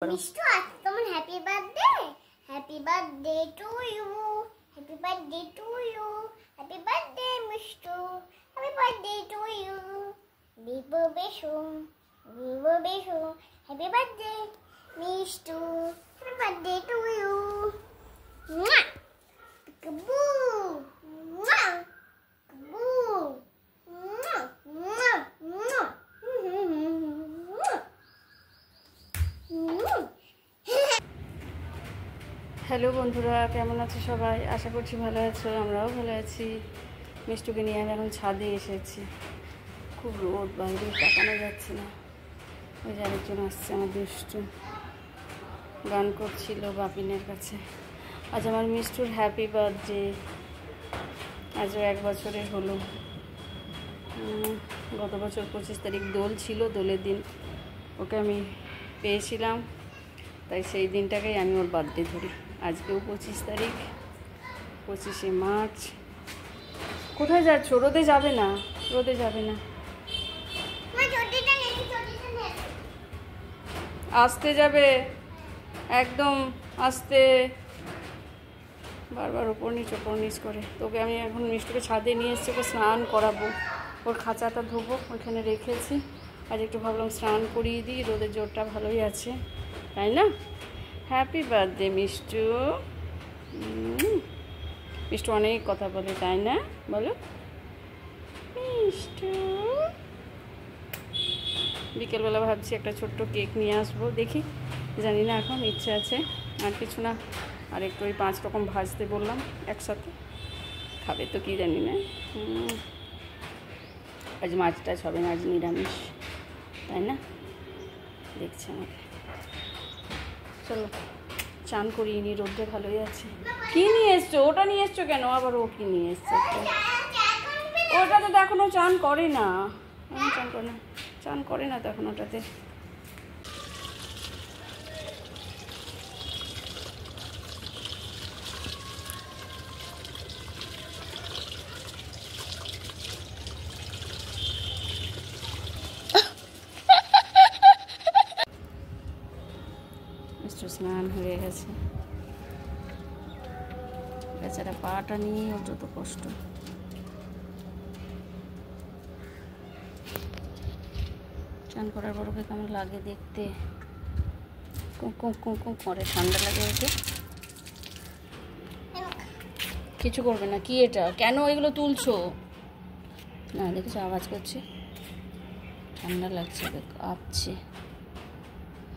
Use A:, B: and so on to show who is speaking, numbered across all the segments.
A: Mr. Come on, happy birthday. Happy birthday to you. Happy birthday to you. Happy birthday, Mr. Happy birthday to you. Vivo Beshu. Vivo Beshu. Happy birthday, Mr. Happy birthday to you. Mwah! Kaboo! Mwah! Kaboo! Mwah! Mwah! Mwah!
B: Hello বন্ধুরা, কেমন আছো সবাই? আশা করছি ভালো আছো। আমরাও ভালো আছি। মিষ্টুকে নিয়ে আমি এখন ছাদে এসেছি। খুব রোদ, বাইরে তাকানো যাচ্ছে না। ওই যে আরেকজন আসছে, আমার দুষ্টু গান করছিল বাপিনের কাছে। আজ আমার মিষ্টুর হ্যাপি বার্থডে। আজও 1 বছরের হলো। গত বছর 25 তারিখ দোল ছিল, দোলের দিন ওকে আমি পেয়েছিলাম, তাই সেই দিনটাকেই আমি ওর বার্থডে ধরি। আজকেও 25 তারিখ, 25শে মার্চ। কোথায় যাচ্ছ? রোদে যাবে না, রোদে যাবে না। আসতে যাবে, একদম আসতে। বারবার ওপর নিচ করে। তোকে আমি এখন মিষ্টুকে ছাদে নিয়ে এসেছি, ওকে স্নান করাবো। ওর খাঁচাটা ধোবো, ওইখানে রেখেছি। আজ একটু ভাবলাম স্নান করিয়ে দিই, রোদের জোরটা ভালোই আছে, তাই না? Happy birthday Mishtu. মিষ্টু অনেক কথা বলে, তাই না? বলো মিষ্টু। বিকেলবেলা ভাবছি একটা ছোট্ট কেক নিয়ে আসবো, দেখি, জানি না, এখন ইচ্ছে আছে। আর কিছু না, আর একটু ওই 5 রকম ভাজতে বললাম একসাথে। খাবে তো কি জানি না। আজ মাছ টাছ হবে না, আজ নিরামিষ, তাই না? দেখছি আমাকে। চলো চান করিয়ে নি, রোদটা ভালোই আছে। কি নিয়ে এসছো? ওটা নিয়ে এসছো কেন? আবার ও কি নিয়ে এসছে? ওটাতে তো এখনো চান করে না, চান করে না তো এখন ওটাতে। স্নান হয়ে গেছে, বেচারা পাটা নিয়ে ওর যত কষ্ট। চান করার পর ওকে কেমন লাগে দেখতে, কুম করে, ঠান্ডা লাগে ওকে। কিছু করবে না। কি এটা? কেন এগুলো তুলছো? না দেখেছো আওয়াজ করছে, ঠান্ডা লাগছে, কাঁপছে।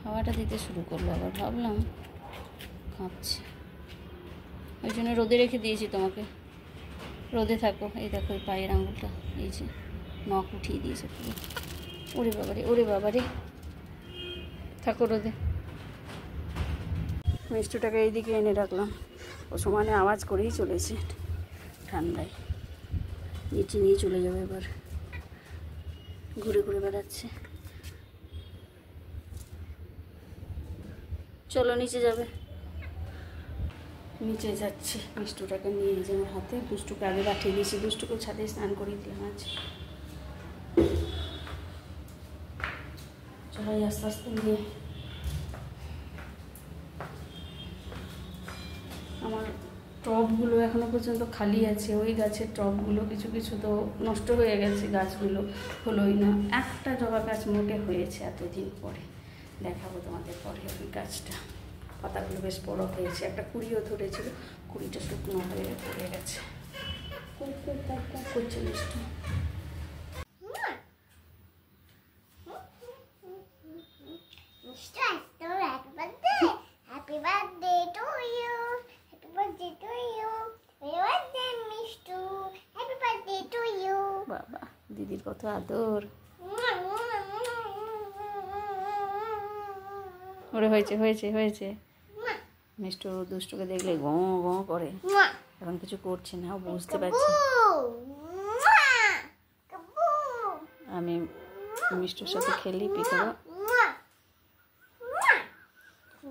B: হাওয়াটা দিতে শুরু করলো, আবার ভাবলাম কাঁপছে, ওই জন্য রোদে রেখে দিয়েছি তোমাকে। রোদে থাকো। এই দেখো ওই পায়ের আঙুলটা, এই যে নখ উঠিয়ে দিয়েছে পুরো। ওরে বাবারে থাকো রোদে। মিষ্টুটাকে এইদিকে এনে রাখলাম, ও সমানে আওয়াজ করেই চলেছে ঠান্ডায়। নিচে নিয়ে চলে যাবে, এবার ঘুরে বেড়াচ্ছে। চলো নিচে যাবে। নিচে যাচ্ছি মিষ্টুটাকে নিয়ে, যে আমার হাতে। দুষ্টুকে আগে পাঠিয়ে দিয়েছি, দুষ্টুকে ছাদে স্নান করিয়ে দিলাম আজ। চলো আস্তে আস্তে নিয়ে। আমার টবগুলো এখনো পর্যন্ত খালি আছে, ওই গাছের টবগুলো কিছু কিছু তো নষ্ট হয়ে গেছে, গাছগুলো হলোই না। একটা জবা গাছ মোটে হয়েছে এতদিন পরে, দেখাবো তোমাদের পরে ওই গাছটা। পাতাগুলো বেশ বড় হয়েছে, একটা কুড়িও ধরেছিল, কুড়িটা শুকনো হয়ে পড়ে গেছে। করছে মিষ্টি।
A: Happy birthday to you. Happy birthday to you. Happy birthday, Mr. Happy birthday to you.
B: বাবা, দিদির কত আদর। ওরে হয়েছে। মিষ্টু দুষ্টুকে দেখলে গঁ করে, এখন কিছু করছে না, ও বুঝতে পারছি। আমি মিষ্টুর সাথে খেলি, পিকো।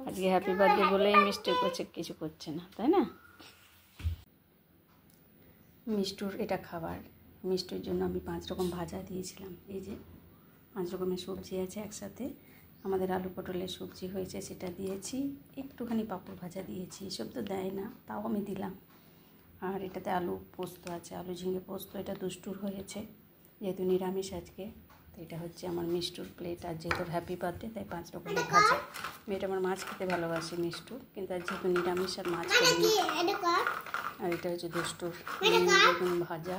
B: আজকে হ্যাপি বার্থডে বলেই মিষ্টি করছে, কিছু করছে না, তাই না? মিষ্টুর এটা খাবার। মিষ্টুর জন্য আমি 5 রকম ভাজা দিয়েছিলাম। এই যে 5 রকমের সবজি আছে একসাথে, আমাদের আলু পটলের সবজি হয়েছে, সেটা দিয়েছি, একটুখানি পাঁপড় ভাজা দিয়েছি, এসব তো দেয় না, তাও আমি দিলাম। আর এটাতে আলু পোস্ত আছে, আলু ঝিঙে পোস্ত, এটা দুষ্টুর হয়েছে, যেহেতু নিরামিষ আজকে। তো এটা হচ্ছে আমার মিষ্টুর প্লেট, আর যেহেতু হ্যাপি বার্থডে তাই 5 রকমের ভাজা। মেয়েটা আমার মাছ খেতে ভালোবাসে মিষ্টু, কিন্তু আর যেহেতু নিরামিষ আর মাছ করিনি। আর এটা হচ্ছে দুষ্টুর বেগুন ভাজা,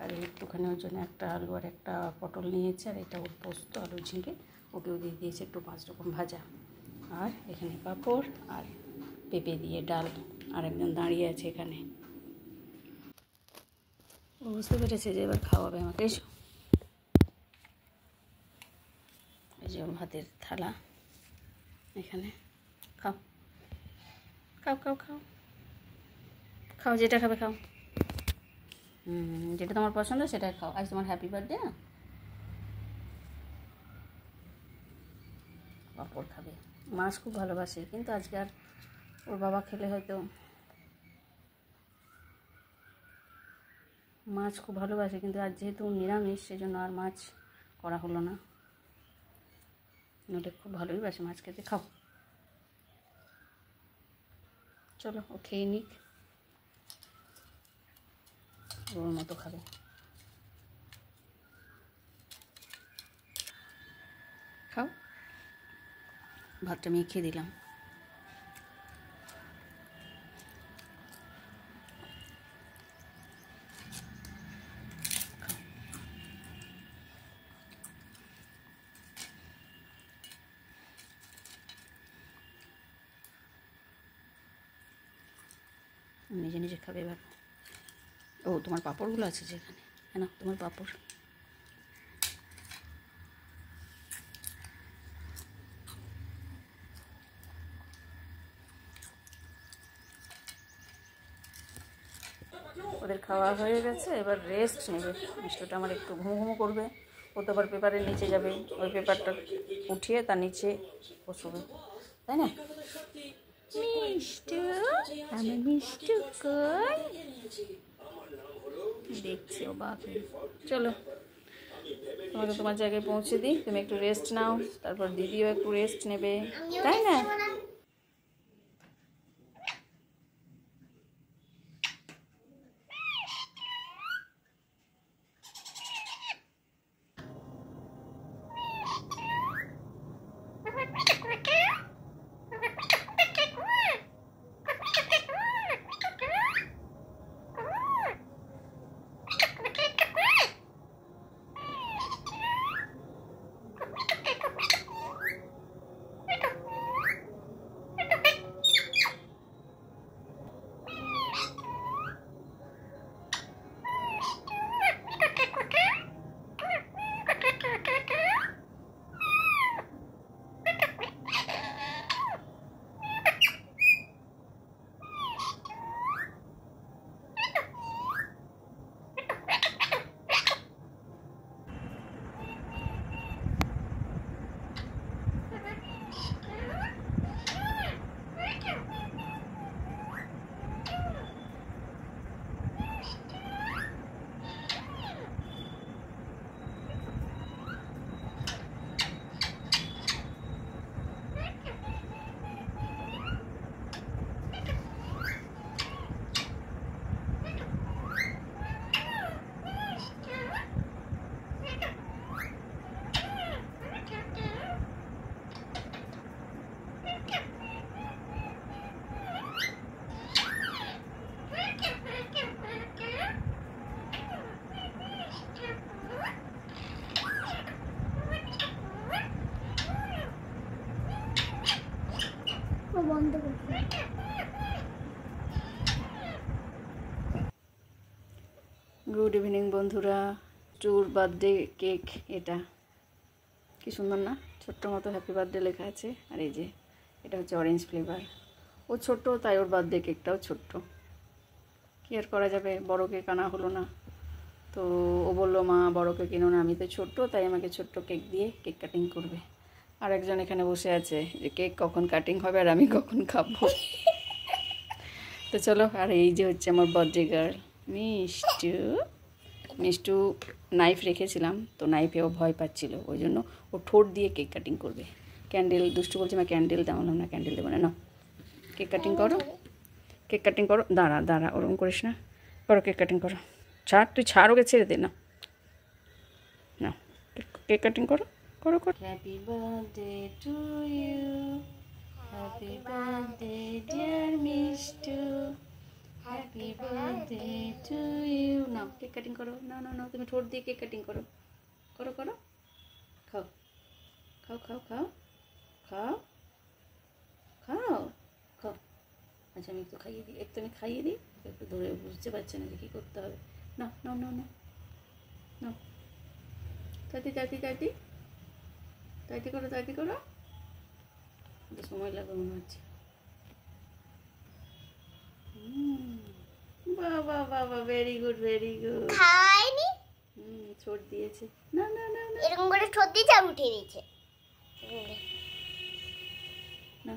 B: আর একটুখানি ওর জন্য একটা আলু আর একটা পটল নিয়েছে, আর এটা ওর পোস্ত আলু ঝিঙে, ওকেও দিয়ে দিয়েছে একটু 5 রকম ভাজা। আর এখানে পাঁপড় আর পেঁপে দিয়ে ডাল, আর একজন দাঁড়িয়ে আছে এখানে। ও বুঝতে পেরেছে যে এবার খাওয়াবে আমাকে। এসো, এই যে ভাতের থালা, এখানে খাও খাও খাও খাও খাও, যেটা খাবে খাও। যেটা তোমার পছন্দ সেটাই খাও, আজ তোমার হ্যাপি বার্থডে না। পাঁপড় খাবে, মাছ খুব ভালোবাসে, কিন্তু আজকে আর ওর বাবা খেলে হয়তো, মাছ খুব ভালোবাসে, কিন্তু আজ যেহেতু নিরামিষ সেজন্য আর মাছ করা হলো না। ওটা খুব ভালোই বাসে মাছ খেতে। খাও, চলো ও খেয়ে নিক, ওর মতো খাবে। খাও, ভাতটা মেখে দিলাম। নিজে নিজে খাবে এবার। ও তোমার পাঁপড়গুলো আছে যেখানে, হ্যাঁ না তোমার পাঁপড়। ওদের খাওয়া হয়ে গেছে, এবার রেস্ট নেবে। মিষ্টুটা আমার একটু ঘুমো করবে, ও তো আবার পেপারের নিচে যাবে, ওই পেপারটা উঠিয়ে তার নিচে বসবে, তাই না? মিষ্টু, আমার মিষ্টু কই? দেখছি ও বাকি। চলো তোমাকে তোমার জায়গায় পৌঁছে দিই, তুমি একটু রেস্ট নাও, তারপর দিদিও একটু রেস্ট নেবে, তাই না?
A: বন্ধ করছি।
B: গুড ইভিনিং বন্ধুরা, টুর বার্থডে কেক এটা, কি সুন্দর না, ছোট্ট মতো হ্যাপি বার্থডে লেখা আছে। আর এই যে এটা হচ্ছে অরেঞ্জ ফ্লেভার, ও ছোট্ট তাই ওর বার্থডে কেকটাও ছোট্ট, কি আর করা যাবে, বড় কেক আনা হলো না। তো ও বললো মা বড় কেক কিনো না, আমি তো ছোট্ট, তাই আমাকে ছোট্ট কেক দিয়ে কেক কাটিং করবে। আর একজন এখানে বসে আছে যে কেক কখন কাটিং হবে আর আমি কখন খাবো। তো চলো, আর এই যে হচ্ছে আমার birthday girl Mishtu, Mishtu knife রেখেছিলাম, তো নাইফেও ভয় পাচ্ছিল, ওই জন্য ও ঠোঁট দিয়ে কেক কাটিং করবে। ক্যান্ডেল দুষ্টু বলছে মা ক্যান্ডেল দাও, না ক্যান্ডেল দেবো না। না কেক কাটিং করো, কেক কাটিং করো। দাঁড়া দাঁড়া, ওরকম করিস না, করো কেক কাটিং করো। ছাড়, তুই ছাড়, ওকে ছেড়ে দে। না না, কেক কাটিং করো করো করো। Happy birthday to you, happy birthday dear Mishtu, happy birthday to you. না কেক কাটিং করো। না না না, তুমি ঠোঁট দিয়ে কেক কাটিং করো, করো করো। খাও খাও খাও খাও খাও খাও খাও। আচ্ছা আমি একটু খাইয়ে দিই, একটু আমি খাইয়ে দিই, একটু ধরে বুঝতে পারছে না যে কী করতে হবে। না না না না না, তাড়াতাড়ি তাড়াতাড়ি তাড়াতাড়ি তাড়াতাড়ি করো, তাড়াতাড়ি করো, সময় লাগবে মনে হচ্ছে। বাবা বাবা, ভেরি গুড ভেরি গুড।
A: খাইনি,
B: ছোট দিয়েছে। না না না না,
A: এরকম করে ঠোঁট দিয়েছে আর উঠিয়ে দিয়েছে।
B: না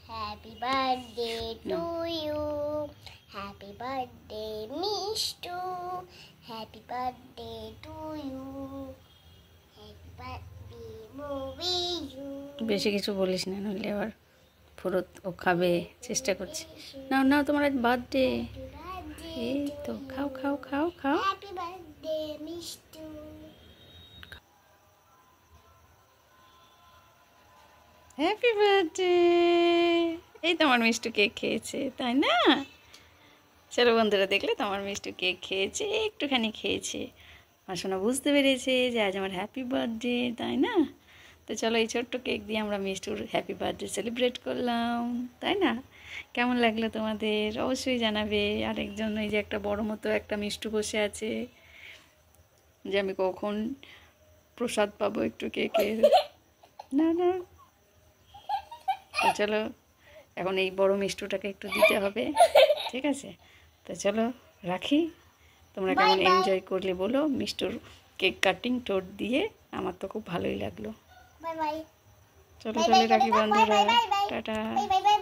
A: happy birthday to you, happy birthday Mishtu, happy birthday to you, happy birthday movie you.
B: বেশি কিছু বলিস না, নইলে আবার ফেরত ও খাবে, চেষ্টা করছি। না না, তোমার আজ বার্থডে। এই তো খাও খাও খাও খাও।
A: Happy birthday Mishtu.
B: Happy birthday. এই তোমার মিষ্টু কেক খেয়েছে, তাই না? চলো বন্ধুরা, দেখলে তোমার মিষ্টু কেক খেয়েছে, একটুখানি খেয়েছে। আমার সোনা বুঝতে পেরেছে যে আজ আমার হ্যাপি বার্থডে, তাই না? তো চলো এই ছোট্ট কেক দিয়ে আমরা মিষ্টুর হ্যাপি বার্থডে সেলিব্রেট করলাম, তাই না? কেমন লাগলো তোমাদের অবশ্যই জানাবে। আর একজন এই যে একটা বড় মতো একটা মিষ্টু বসে আছে, যে আমি কখন প্রসাদ পাবো একটু কেকের। না না, তো চলো এখন এই বড় মিষ্টুটাকে একটু দিতে হবে, ঠিক আছে? তো চলো রাখি, তোমরা কেমন এনজয় করলে বলো মিষ্টুর কেক কাটিং ঠোঁট দিয়ে। আমার তো খুব ভালোই লাগলো।
A: Bye bye.
B: চলো চলে রাখি বন্ধুরা,
A: bye bye.
B: Tata.
A: Bye bye.